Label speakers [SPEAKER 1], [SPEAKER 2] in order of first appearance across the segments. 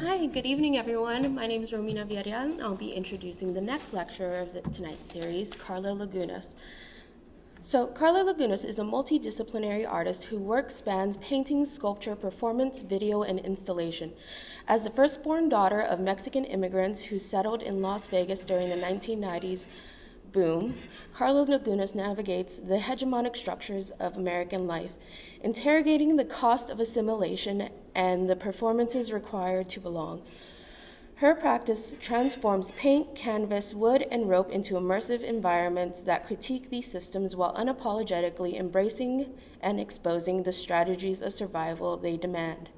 [SPEAKER 1] Hi, good evening, everyone. My name is Romina Villarreal, and I'll be introducing the next lecturer of tonight's series, Karla Lagunas. Karla Lagunas is a multidisciplinary artist whose work spans painting, sculpture, performance, video, and installation. As the firstborn daughter of Mexican immigrants who settled in Las Vegas during the 1990s boom, Karla Lagunas navigates the hegemonic structures of American life, interrogating the cost of assimilation and the performances required to belong. Her practice transforms paint, canvas, wood, and rope into immersive environments that critique these systems while unapologetically embracing and exposing the strategies of survival they demand.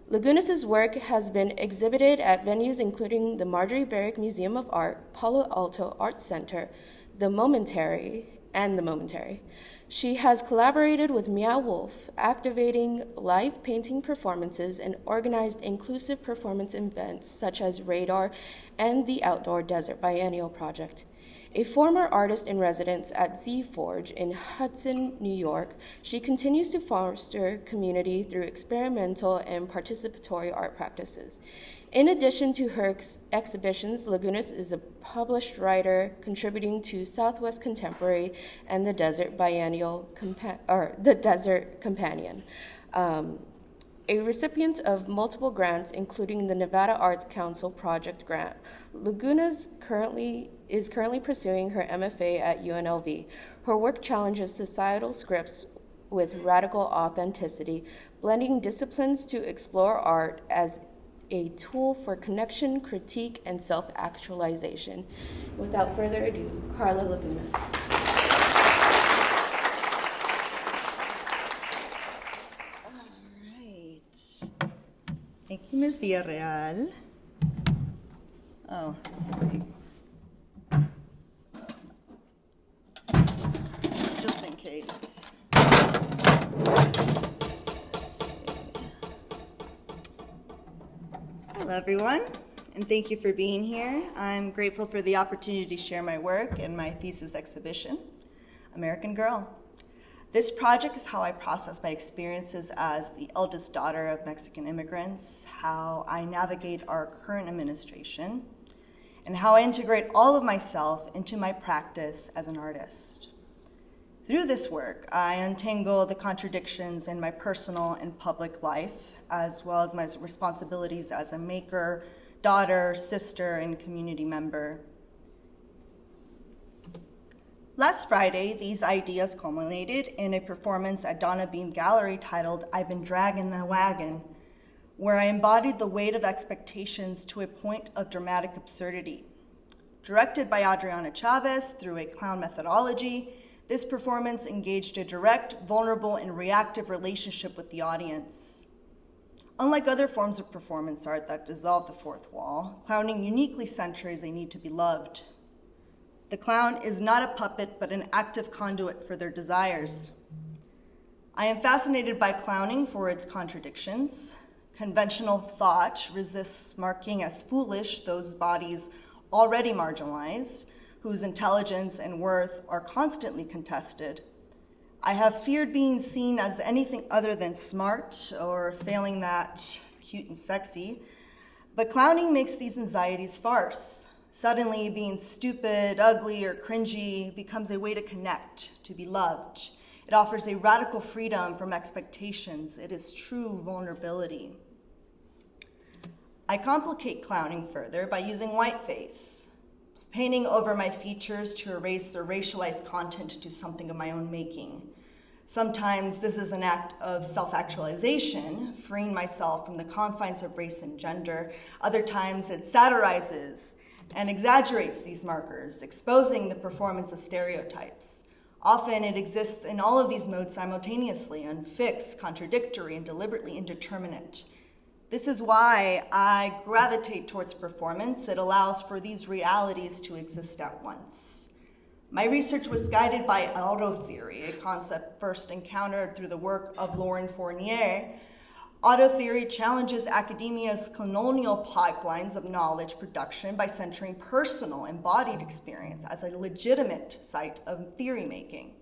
[SPEAKER 1] Lagunas' work has been exhibited at venues including the Marjorie Barrick Museum of Art, Palo Alto Arts Center, the Momentary. She has collaborated with Meow Wolf, activating live painting performances and organized inclusive performance events such as Radar and the Outdoor Desert Biennial Project. A former artist in residence at Z Forge in Hudson, New York, she continues to foster community through experimental and participatory art practices. In addition to her exhibitions, Lagunas is a published writer contributing to Southwest Contemporary and the Desert Companion. A recipient of multiple grants, including the Nevada Arts Council Project Grant, Lagunas is currently pursuing her MFA at UNLV. Her work challenges societal scripts with radical authenticity, blending disciplines to explore art as a tool for connection, critique, and self-actualization. Without further ado, Karla Lagunas.
[SPEAKER 2] Thank you, Ms. Villarreal. Just in case. Let's see. Hello, everyone, and thank you for being here. I'm grateful for the opportunity to share my work in my thesis exhibition, American Girl. This project is how I process my experiences as the eldest daughter of Mexican immigrants, how I navigate our current administration, and how I integrate all of myself into my practice as an artist. Through this work, I untangle the contradictions in my personal and public life, as well as my responsibilities as a maker, daughter, sister, and community member. Last Friday, these ideas culminated in a performance at Donna Beam Gallery titled I've Been Dragging the Wagon, where I embodied the weight of expectations to a point of dramatic absurdity. Directed by Adriana Chavez through a clown methodology, this performance engaged a direct, vulnerable, and reactive relationship with the audience. Unlike other forms of performance art that dissolve the fourth wall, clowning uniquely centers a need to be loved. The clown is not a puppet, but an active conduit for their desires. I am fascinated by clowning for its contradictions. Conventional thought resists marking as foolish those bodies already marginalized, whose intelligence and worth are constantly contested. I have feared being seen as anything other than smart or failing that cute and sexy, but clowning makes these anxieties farce. Suddenly, being stupid, ugly, or cringy becomes a way to connect, to be loved. It offers a radical freedom from expectations. It is true vulnerability. I complicate clowning further by using whiteface, painting over my features to erase the racialized content to something of my own making. Sometimes this is an act of self-actualization, freeing myself from the confines of race and gender. Other times it satirizes and exaggerates these markers, exposing the performance of stereotypes. Often it exists in all of these modes simultaneously, unfixed, contradictory, and deliberately indeterminate. This is why I gravitate towards performance. It allows for these realities to exist at once. My research was guided by auto theory, a concept first encountered through the work of Laurent Fournier. Auto theory challenges academia's colonial pipelines of knowledge production by centering personal, embodied experience as a legitimate site of theory making.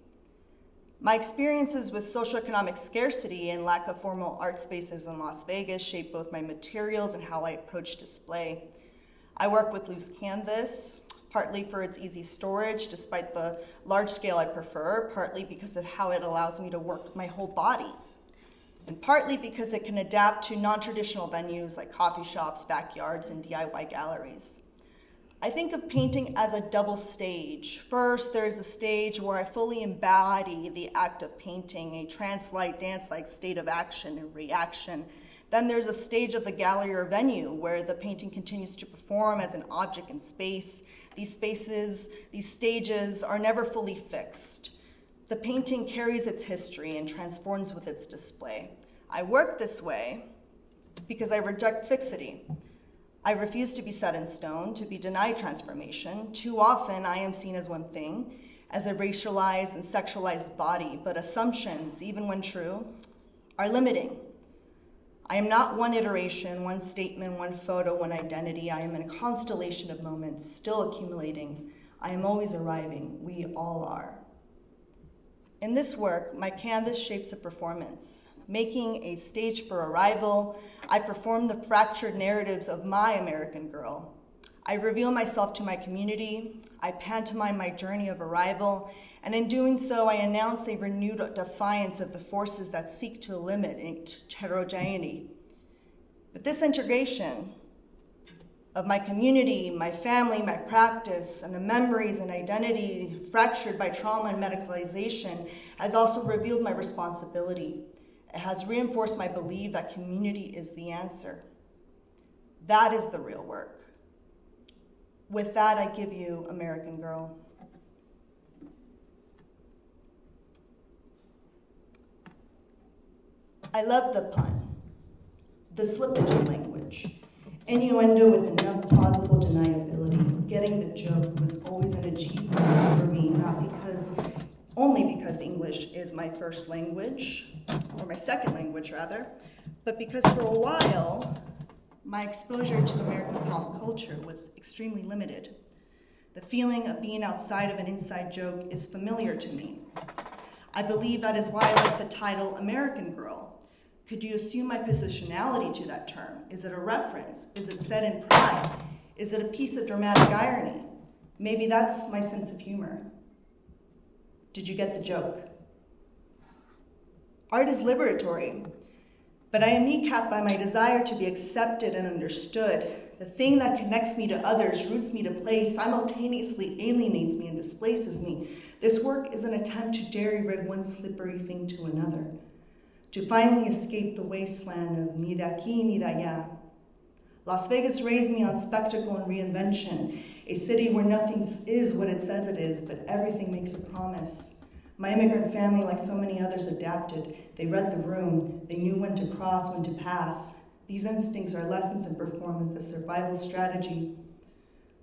[SPEAKER 2] My experiences with socioeconomic scarcity and lack of formal art spaces in Las Vegas shape both my materials and how I approach display. I work with loose canvas, partly for its easy storage, despite the large scale I prefer, partly because of how it allows me to work with my whole body, and partly because it can adapt to non-traditional venues like coffee shops, backyards, and DIY galleries. I think of painting as a double stage. First, there's a stage where I fully embody the act of painting, a trance-like, dance-like state of action and reaction. Then there's a stage of the gallery or venue where the painting continues to perform as an object in space. These spaces, these stages are never fully fixed. The painting carries its history and transforms with its display. I work this way because I reject fixity. I refuse to be set in stone, to be denied transformation. Too often, I am seen as one thing, as a racialized and sexualized body, but assumptions, even when true, are limiting. I am not one iteration, one statement, one photo, one identity. I am in a constellation of moments, still accumulating. I am always arriving. We all are. In this work, my canvas shapes a performance. Making a stage for arrival, I perform the fractured narratives of my American girl. I reveal myself to my community, I pantomime my journey of arrival, and in doing so, I announce a renewed defiance of the forces that seek to limit heterogeneity. But this integration of my community, my family, my practice, and the memories and identity fractured by trauma and medicalization has also revealed my responsibility. It has reinforced my belief that community is the answer. That is the real work. With that, I give you American Girl. I love the pun, the slippage of language, innuendo with enough plausible deniability. Getting the joke was always an achievement for me, only because English is my first language, or my second language rather, but because for a while, my exposure to American pop culture was extremely limited. The feeling of being outside of an inside joke is familiar to me. I believe that is why I like the title American Girl. Could you assume my positionality to that term? Is it a reference? Is it said in pride? Is it a piece of dramatic irony? Maybe that's my sense of humor. Did you get the joke? Art is liberatory, but I am kneecapped by my desire to be accepted and understood. The thing that connects me to others, roots me to place, simultaneously alienates me and displaces me. This work is an attempt to jerry-rig one slippery thing to another, to finally escape the wasteland of ni de aquí ni de allá. Las Vegas raised me on spectacle and reinvention, a city where nothing is what it says it is, but everything makes a promise. My immigrant family, like so many others, adapted. They read the room. They knew when to cross, when to pass. These instincts are lessons in performance, a survival strategy.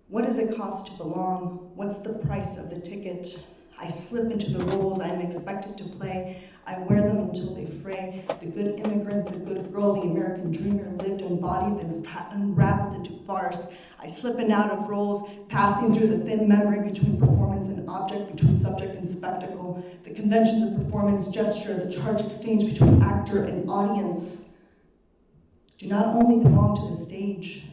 [SPEAKER 2] What does it cost to belong? What's the price of the ticket? I slip into the roles I am expected to play. I wear them until they fray. The good immigrant, the good girl, the American dreamer lived, embodied, then unraveled into farce. I slip in out of roles, passing through the thin memory between performance and object, between subject and spectacle, the conventions of performance, gesture, the charge exchange between actor and audience do not only belong to the stage.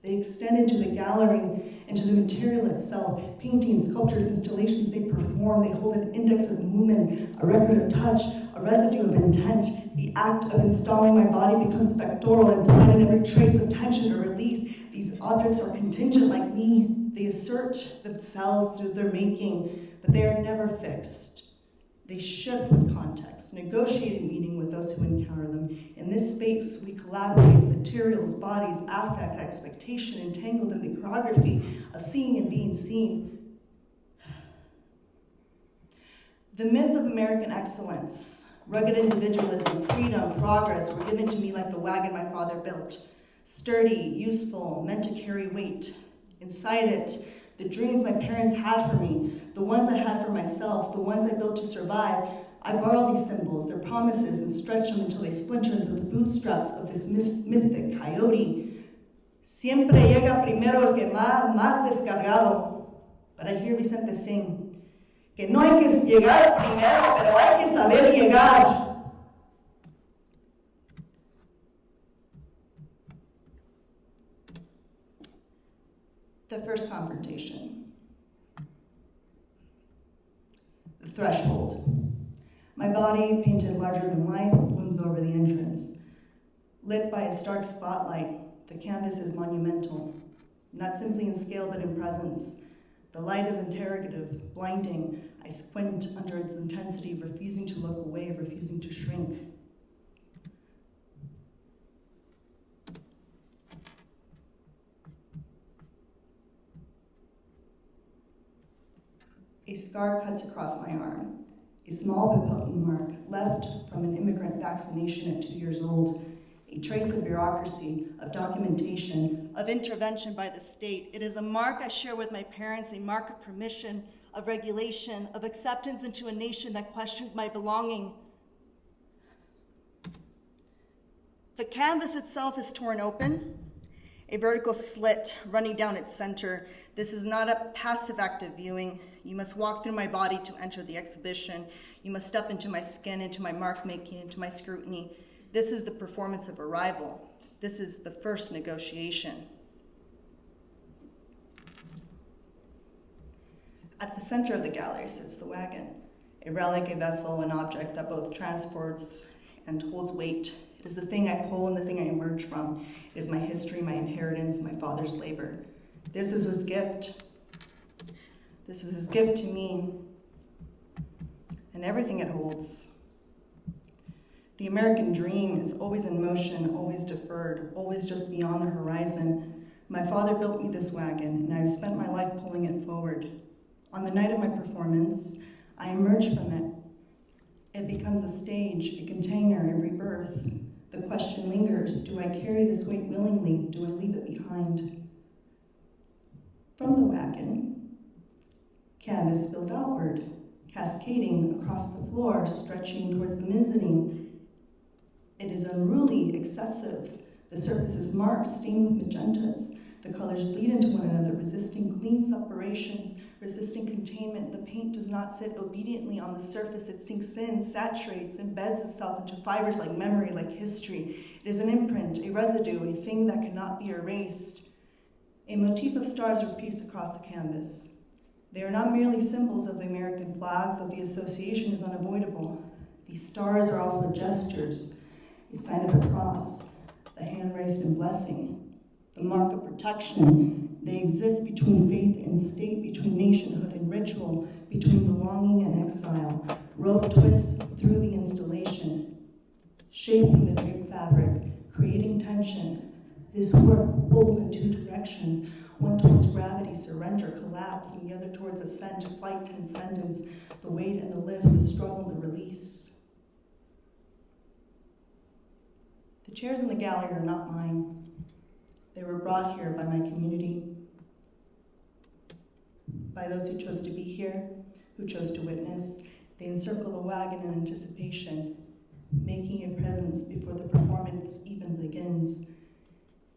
[SPEAKER 2] They extend into the gallery, into the material itself. Paintings, sculptures, installations, they perform. They hold an index of movement, a record of touch, a residue of intent. The act of installing my body becomes spectral, implied in every trace of tension or release. These objects are contingent like me. They assert themselves through their making, but they are never fixed. They shift with context, negotiating meaning with those who encounter them. In this space, we collaborate materials, bodies, affect, expectation, entangled in the choreography of seeing and being seen. The myth of American excellence, rugged individualism, freedom, progress were given to me like the wagon my father built. Sturdy, useful, meant to carry weight. Inside it, the dreams my parents had for me, the ones I had for myself, the ones I built to survive. I borrow these symbols, their promises, and stretch them until they splinter into the bootstraps of this mythic coyote. Siempre llega primero el que más descargado. But I hear Vicente sing. Que no hay que llegar primero, pero hay que saber llegar. The first confrontation. The threshold. My body, painted larger than life, looms over the entrance. Lit by a stark spotlight, the canvas is monumental, not simply in scale but in presence. The light is interrogative, blinding. I squint under its intensity, refusing to look away, refusing to shrink. A scar cuts across my arm, a small but potent mark left from an immigrant vaccination at 2 years old, a trace of bureaucracy, of documentation, of intervention by the state. It is a mark I share with my parents, a mark of permission, of regulation, of acceptance into a nation that questions my belonging. The canvas itself is torn open, a vertical slit running down its center. This is not a passive active viewing. You must walk through my body to enter the exhibition. You must step into my skin, into my mark making, into my scrutiny. This is the performance of arrival. This is the first negotiation. At the center of the gallery sits the wagon, a relic, a vessel, an object that both transports and holds weight. It is the thing I pull and the thing I emerge from. It is my history, my inheritance, my father's labor. This is his gift. This was his gift to me, and everything it holds. The American dream is always in motion, always deferred, always just beyond the horizon. My father built me this wagon, and I've spent my life pulling it forward. On the night of my performance, I emerge from it. It becomes a stage, a container, a rebirth. The question lingers, do I carry this weight willingly? Do I leave it behind? From the wagon, canvas spills outward, cascading across the floor, stretching towards the mezzanine. It is unruly, excessive. The surface is marked, stained with magentas. The colors bleed into one another, resisting clean separations, resisting containment. The paint does not sit obediently on the surface. It sinks in, saturates, embeds itself into fibers like memory, like history. It is an imprint, a residue, a thing that cannot be erased. A motif of stars repeats across the canvas. They are not merely symbols of the American flag, though the association is unavoidable. These stars are also gestures, a sign of a cross, the hand raised in blessing, the mark of protection. They exist between faith and state, between nationhood and ritual, between belonging and exile. Rope twists through the installation, shaping the draped fabric, creating tension. This work pulls in two directions, one towards gravity, surrender, collapse, and the other towards ascent, flight, transcendence, the weight and the lift, the struggle and the release. The chairs in the gallery are not mine. They were brought here by my community, by those who chose to be here, who chose to witness. They encircle the wagon in anticipation, making a presence before the performance even begins.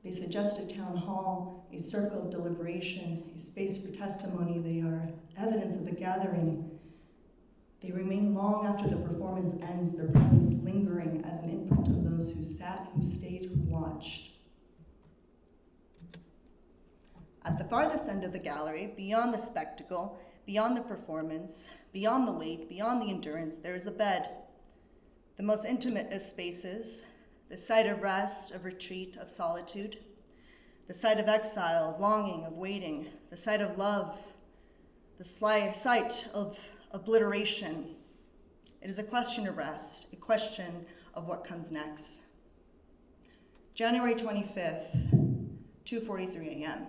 [SPEAKER 2] They suggest a town hall, a circle of deliberation, a space for testimony. They are evidence of the gathering. They remain long after the performance ends, their presence lingering as an imprint of those who sat, who stayed, who watched. At the farthest end of the gallery, beyond the spectacle, beyond the performance, beyond the weight, beyond the endurance, there is a bed. The most intimate of spaces, the site of rest, of retreat, of solitude, the site of exile, of longing, of waiting, the site of love, the site of obliteration. It is a question of rest, a question of what comes next. January 25th, 2:43 a.m.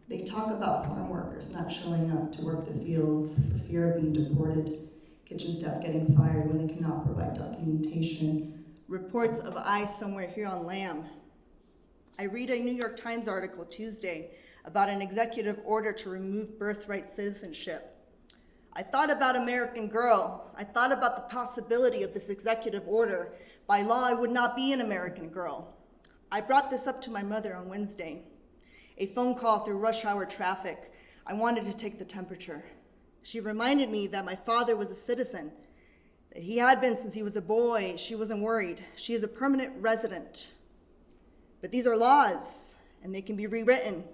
[SPEAKER 2] They talk about farm workers not showing up to work the fields for fear of being deported, kitchen staff getting fired when they cannot provide documentation, reports of ICE somewhere here on Lamb. I read a New York Times article Tuesday about an executive order to remove birthright citizenship. I thought about American Girl. I thought about the possibility of this executive order. By law, I would not be an American girl. I brought this up to my mother on Wednesday. A phone call through rush hour traffic. I wanted to take the temperature. She reminded me that my father was a citizen, that he had been since he was a boy. She wasn't worried. She is a permanent resident. But these are laws, and they can be rewritten.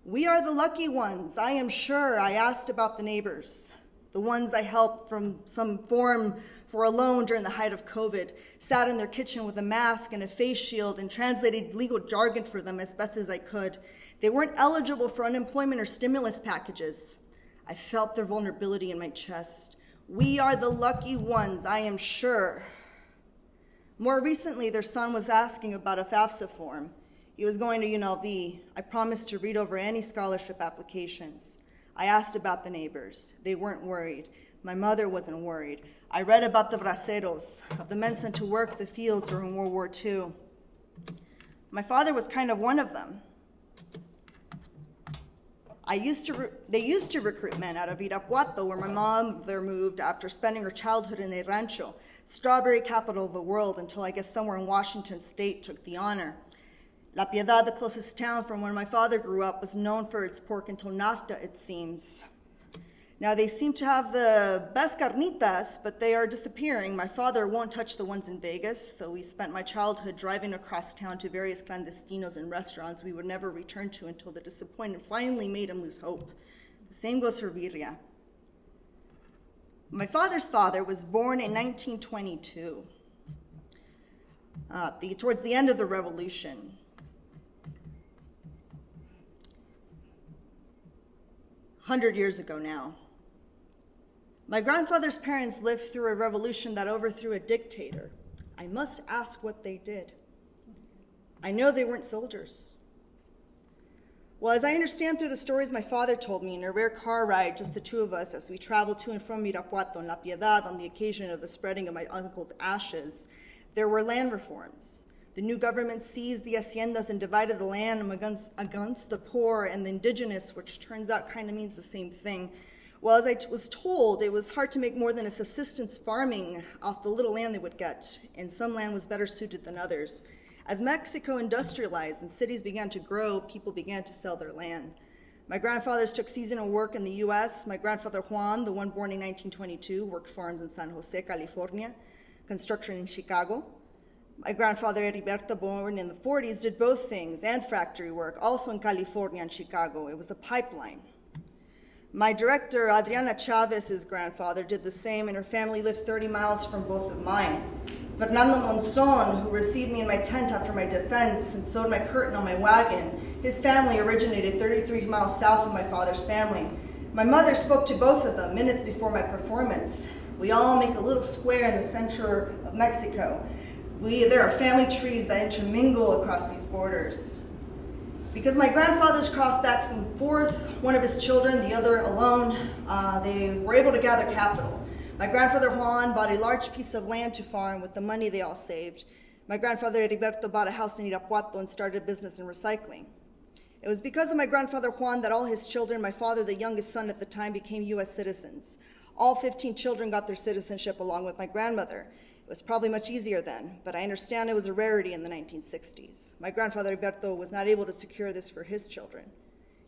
[SPEAKER 2] We are the lucky ones, I am sure. I asked about the neighbors, the ones I helped from some form for a loan during the height of COVID, sat in their kitchen with a mask and a face shield and translated legal jargon for them as best as I could. They weren't eligible for unemployment or stimulus packages. I felt their vulnerability in my chest. We are the lucky ones, I am sure. More recently, their son was asking about a FAFSA form. He was going to UNLV. I promised to read over any scholarship applications. I asked about the neighbors. They weren't worried. My mother wasn't worried. I read about the braceros, of the men sent to work the fields during World War II. My father was kind of one of them. They used to recruit men out of Irapuato, where my mother moved after spending her childhood in a rancho, strawberry capital of the world, until I guess somewhere in Washington state took the honor. La Piedad, the closest town from where my father grew up, was known for its pork until NAFTA, it seems. Now, they seem to have the best carnitas, but they are disappearing. My father won't touch the ones in Vegas, though we spent my childhood driving across town to various clandestinos and restaurants we would never return to until the disappointment finally made him lose hope. The same goes for birria. My father's father was born in 1922, towards the end of the revolution. 100 years ago now. My grandfather's parents lived through a revolution that overthrew a dictator. I must ask what they did. I know they weren't soldiers. Well, as I understand through the stories my father told me in a rare car ride, just the two of us, as we traveled to and from Irapuato and La Piedad on the occasion of the spreading of my uncle's ashes, there were land reforms. The new government seized the haciendas and divided the land against the poor and the indigenous, which turns out kind of means the same thing. Well, as I was told, it was hard to make more than a subsistence farming off the little land they would get, and some land was better suited than others. As Mexico industrialized and cities began to grow, people began to sell their land. My grandfathers took seasonal work in the U.S. My grandfather Juan, the one born in 1922, worked farms in San Jose, California, construction in Chicago. My grandfather Heriberto, born in the 40s, did both things, and factory work, also in California and Chicago. It was a pipeline. My director, Adriana Chavez's grandfather, did the same, and her family lived 30 miles from both of mine. Fernando Monzon, who received me in my tent after my defense and sewed my curtain on my wagon, his family originated 33 miles south of my father's family. My mother spoke to both of them minutes before my performance. We all make a little square in the center of Mexico. There are family trees that intermingle across these borders. Because my grandfathers crossed back and forth, one of his children, the other alone, they were able to gather capital. My grandfather Juan bought a large piece of land to farm with the money they all saved. My grandfather Heriberto bought a house in Irapuato and started a business in recycling. It was because of my grandfather Juan that all his children, my father, the youngest son at the time, became U.S. citizens. All 15 children got their citizenship along with my grandmother. It was probably much easier then, but I understand it was a rarity in the 1960s. My grandfather Heriberto was not able to secure this for his children.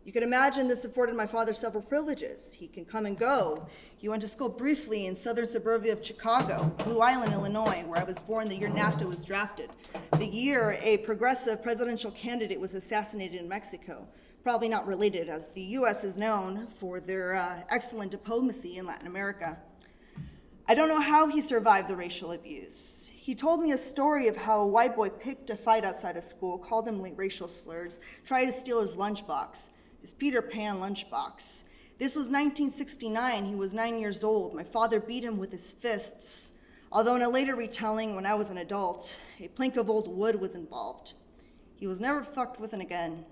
[SPEAKER 2] You can imagine this afforded my father several privileges. He can come and go. He went to school briefly in southern suburbia of Chicago, Blue Island, Illinois, where I was born the year NAFTA was drafted, the year a progressive presidential candidate was assassinated in Mexico. Probably not related, as the U.S. is known for their excellent diplomacy in Latin America. I don't know how he survived the racial abuse. He told me a story of how a white boy picked a fight outside of school, called him racial slurs, tried to steal his lunchbox, his Peter Pan lunchbox. This was 1969. He was 9 years old. My father beat him with his fists, although in a later retelling, when I was an adult, a plank of old wood was involved. He was never fucked with again.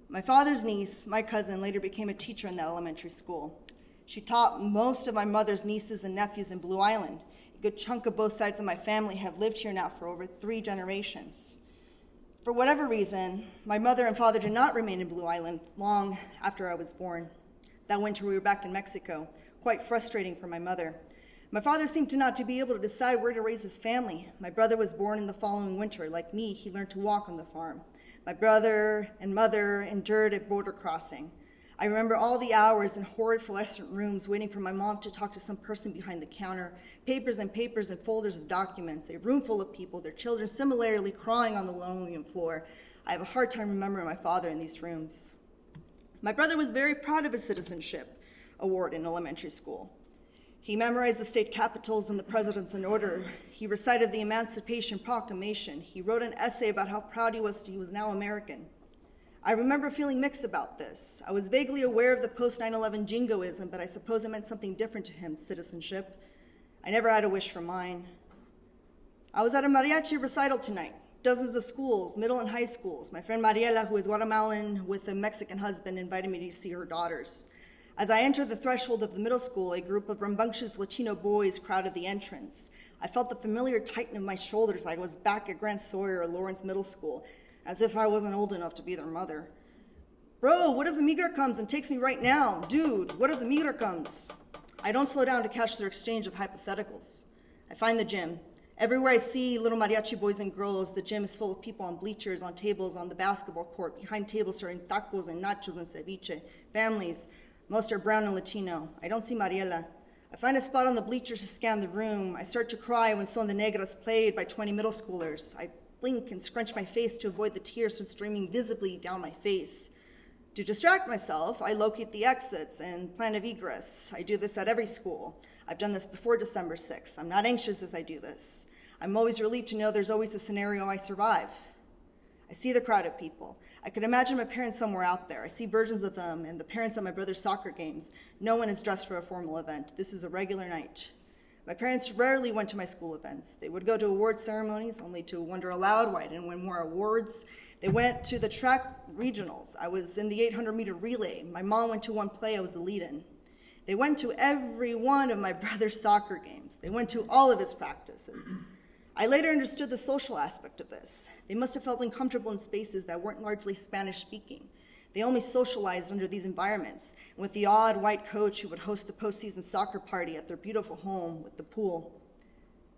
[SPEAKER 2] My father's niece, my cousin, later became a teacher in that elementary school. She taught most of my mother's nieces and nephews in Blue Island. A good chunk of both sides of my family have lived here now for over 3 generations. For whatever reason, my mother and father did not remain in Blue Island long after I was born. That winter we were back in Mexico, quite frustrating for my mother. My father seemed to not to be able to decide where to raise his family. My brother was born in the following winter. Like me, he learned to walk on the farm. My brother and mother endured a border crossing. I remember all the hours in horrid fluorescent rooms waiting for my mom to talk to some person behind the counter, papers and folders of documents, a room full of people, their children similarly crawling on the linoleum floor. I have a hard time remembering my father in these rooms. My brother was very proud of his citizenship award in elementary school. He memorized the state capitals and the presidents in order. He recited the Emancipation Proclamation. He wrote an essay about how proud he was now American. I remember feeling mixed about this. I was vaguely aware of the post-9/11 jingoism, but I suppose it meant something different to him, citizenship. I never had a wish for mine. I was at a mariachi recital tonight. Dozens of schools, middle and high schools. My friend Mariela, who is Guatemalan with a Mexican husband, invited me to see her daughters. As I entered the threshold of the middle school, a group of rambunctious Latino boys crowded the entrance. I felt the familiar tighten of my shoulders like I was back at Grant Sawyer or Lawrence Middle School, as if I wasn't old enough to be their mother. Bro, what if the migra comes and takes me right now? Dude, what if the migra comes? I don't slow down to catch their exchange of hypotheticals. I find the gym. Everywhere I see little mariachi boys and girls, the gym is full of people on bleachers, on tables, on the basketball court, behind tables serving tacos and nachos and ceviche. Families. Most are brown and Latino. I don't see Mariela. I find a spot on the bleachers to scan the room. I start to cry when Son de Negras played by 20 middle schoolers. I blink and scrunch my face to avoid the tears from streaming visibly down my face. To distract myself, I locate the exits and plan of egress. I do this at every school. I've done this before December 6th. I'm not anxious as I do this. I'm always relieved to know there's always a scenario I survive. I see the crowd of people. I could imagine my parents somewhere out there. I see versions of them and the parents at my brother's soccer games. No one is dressed for a formal event. This is a regular night. My parents rarely went to my school events. They would go to award ceremonies, only to wonder aloud why I didn't win more awards. They went to the track regionals. I was in the 800-meter relay. My mom went to one play. I was the lead-in. They went to every one of my brother's soccer games. They went to all of his practices. I later understood the social aspect of this. They must have felt uncomfortable in spaces that weren't largely Spanish-speaking. They only socialized under these environments, and with the odd white coach who would host the postseason soccer party at their beautiful home with the pool.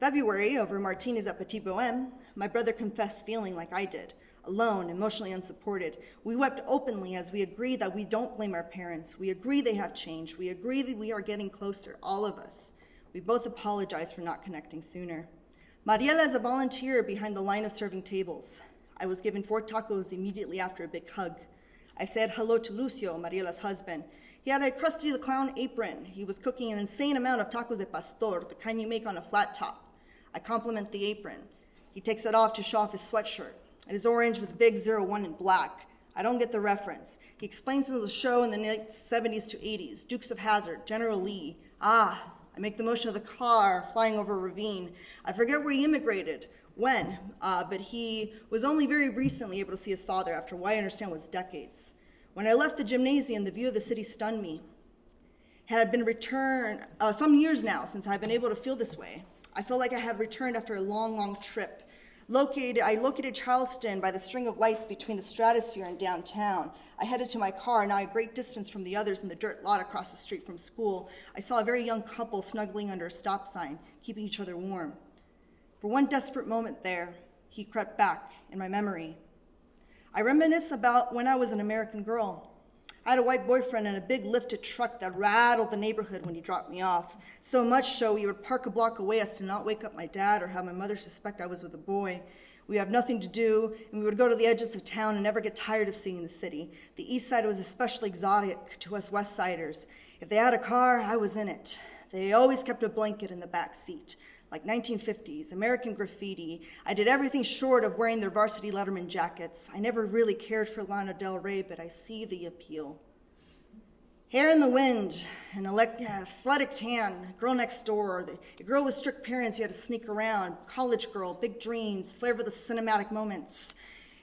[SPEAKER 2] February, over martinis at Petit Bohème, my brother confessed feeling like I did, alone, emotionally unsupported. We wept openly as we agreed that we don't blame our parents. We agree they have changed. We agree that we are getting closer, all of us. We both apologize for not connecting sooner. Mariela is a volunteer behind the line of serving tables. I was given 4 tacos immediately after a big hug. I said hello to Lucio, Mariela's husband. He had a Krusty the Clown apron. He was cooking an insane amount of tacos de pastor, the kind you make on a flat top. I compliment the apron. He takes it off to show off his sweatshirt. It is orange with big 01 in black. I don't get the reference. He explains in the show in the 70s to 80s, Dukes of Hazzard, General Lee. I make the motion of the car flying over a ravine. I forget where he immigrated, but he was only very recently able to see his father after what I understand was decades. When I left the gymnasium, the view of the city stunned me. It had been returned some years now since I've been able to feel this way. I felt like I had returned after a long, long trip. I located Charleston by the string of lights between the stratosphere and downtown. I headed to my car, now a great distance from the others in the dirt lot across the street from school. I saw a very young couple snuggling under a stop sign, keeping each other warm. For one desperate moment there, he crept back in my memory. I reminisce about when I was an American girl. I had a white boyfriend and a big lifted truck that rattled the neighborhood when he dropped me off. So much so he would park a block away as to not wake up my dad or have my mother suspect I was with a boy. We have nothing to do, and we would go to the edges of town and never get tired of seeing the city. The east side was especially exotic to us west siders. If they had a car, I was in it. They always kept a blanket in the back seat. Like 1950s, American graffiti. I did everything short of wearing their varsity Letterman jackets. I never really cared for Lana Del Rey, but I see the appeal. Hair in the wind, an athletic tan, girl next door, a girl with strict parents you had to sneak around, college girl, big dreams, flavor the cinematic moments.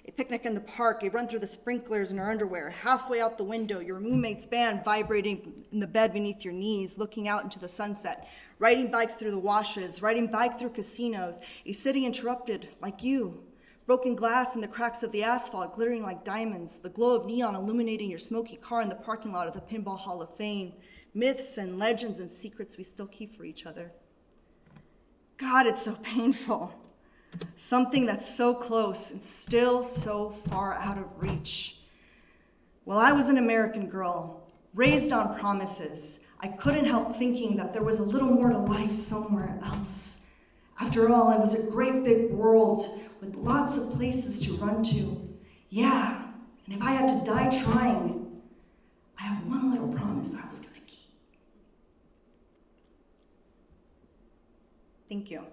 [SPEAKER 2] A picnic in the park, a run through the sprinklers in her underwear, halfway out the window, your roommate's band vibrating in the bed beneath your knees, looking out into the sunset, riding bikes through the washes, riding bike through casinos, a city interrupted like you, broken glass in the cracks of the asphalt glittering like diamonds, the glow of neon illuminating your smoky car in the parking lot of the Pinball Hall of Fame, myths and legends and secrets we still keep for each other. God, it's so painful. Something that's so close and still so far out of reach. Well, I was an American girl, Raised on promises, I couldn't help thinking that there was a little more to life somewhere else. After all, it was a great big world with lots of places to run to. Yeah, and if I had to die trying, I have one little promise I was going to keep. Thank you.